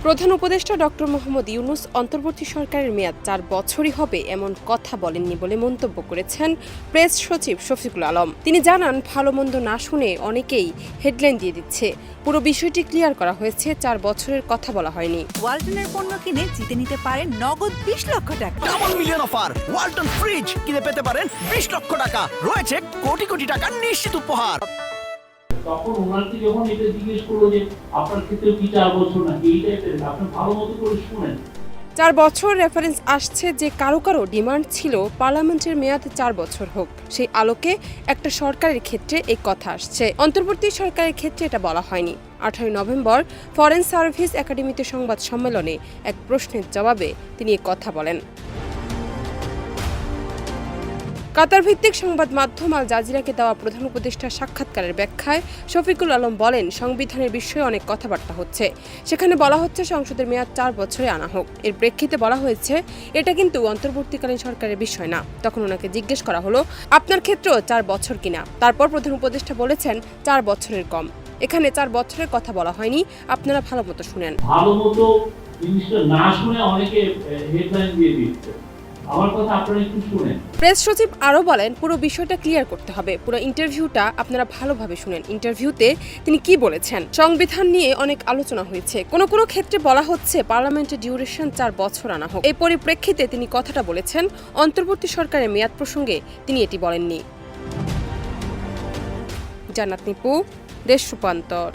প্রধান উপদেষ্টা ডক্টর মোহাম্মদ ইউনূস অন্তর্বর্তী সরকারের মেয়াদ ৪ বছরই হবে এমন কথা বলেননি বলে মন্তব্য করেছেন প্রেস সচিব শফিকুল আলম। তিনি জানান, ভালো মন্দ না শুনে অনেকেই হেডলাইন দিয়ে দিচ্ছে। পুরো বিষয়টি ক্লিয়ার করা হয়েছে, ৪ বছরের কথা বলা হয়নি। ওয়ালটনের পণ্য কিনে জিতে নিতে পারেন নগদ ২০ লক্ষ টাকা। Double million offer, Walton fridge কিনে পেতে পারেন ২০ লক্ষ টাকা। রয়েছে কোটি কোটি টাকার নিশ্চিত উপহার। তখন ওনাকে যখন এটা জিজ্ঞেস করলো যে আপনার ক্ষেত্রে কি ৪ বছর নাকি এই টাইপের, আপনি ভালো মতো করে শুনেন। ৪ বছর রেফারেন্স আসছে যে কারো কারো ডিমান্ড ছিল পার্লামেন্টের মেয়াদ ৪ বছর হোক। সেই আলোকে একটা সরকারের ক্ষেত্রে এই কথা আসছে, অন্তর্বর্তী সরকারের ক্ষেত্রে এটা বলা হয়নি। ১৮ নভেম্বর ফরেন সার্ভিস একাডেমিতে সংবাদ সম্মেলনে এক প্রশ্নের জবাবে তিনি এই কথা বলেন। কাতার ভিত্তিক সংবাদ মাধ্যম আল জাজিরাকে দেওয়া প্রধান উপদেষ্টার সাক্ষাৎকারের ব্যাখ্যায় শফিকুল আলম বলেন, সংবিধানের বিষয়ে অনেক কথাবার্তা হচ্ছে। সেখানে বলা হচ্ছে সংসদের মেয়াদ ৪ বছরে আনা হোক। এর প্রেক্ষিতে বলা হয়েছে এটা কিন্তু অন্তর্বর্তীকালীন সরকারের বিষয় না। তখন ওনাকে জিজ্ঞেস করা হলো, আপনার ক্ষেত্রেও ৪ বছর কিনা? তারপর প্রধান উপদেষ্টা বলেছেন ৪ বছরের কম। এখানে ৪ বছরের কথা বলা হয়নি, আপনারা ভালো মতো শুনেন। ভালো মতো জিনিসটা না শুনে অনেকে হেডলাইন দিয়ে দিচ্ছে। আমার কথা আপনারা একটু শুনেন। প্রেস সচিব আরও বলেন, পুরো বিষয়টা ক্লিয়ার করতে হবে। পুরো ইন্টারভিউটা আপনারা ভালোভাবে শুনেন। ইন্টারভিউতে তিনি কি বলেছেন? সংবিধান নিয়ে অনেক আলোচনা হয়েছে। কোনো কোনো ক্ষেত্রে বলা হচ্ছে পার্লামেন্টের ডিউরেশন ৪ বছর আনা হোক। এই পরিপ্রেক্ষিতে তিনি কথাটা বলেছেন। অন্তর্বর্তী সরকারের মেয়াদ প্রসঙ্গে তিনি এটি বলেননি। জান্নাত নিপু, দেশ রূপান্তর।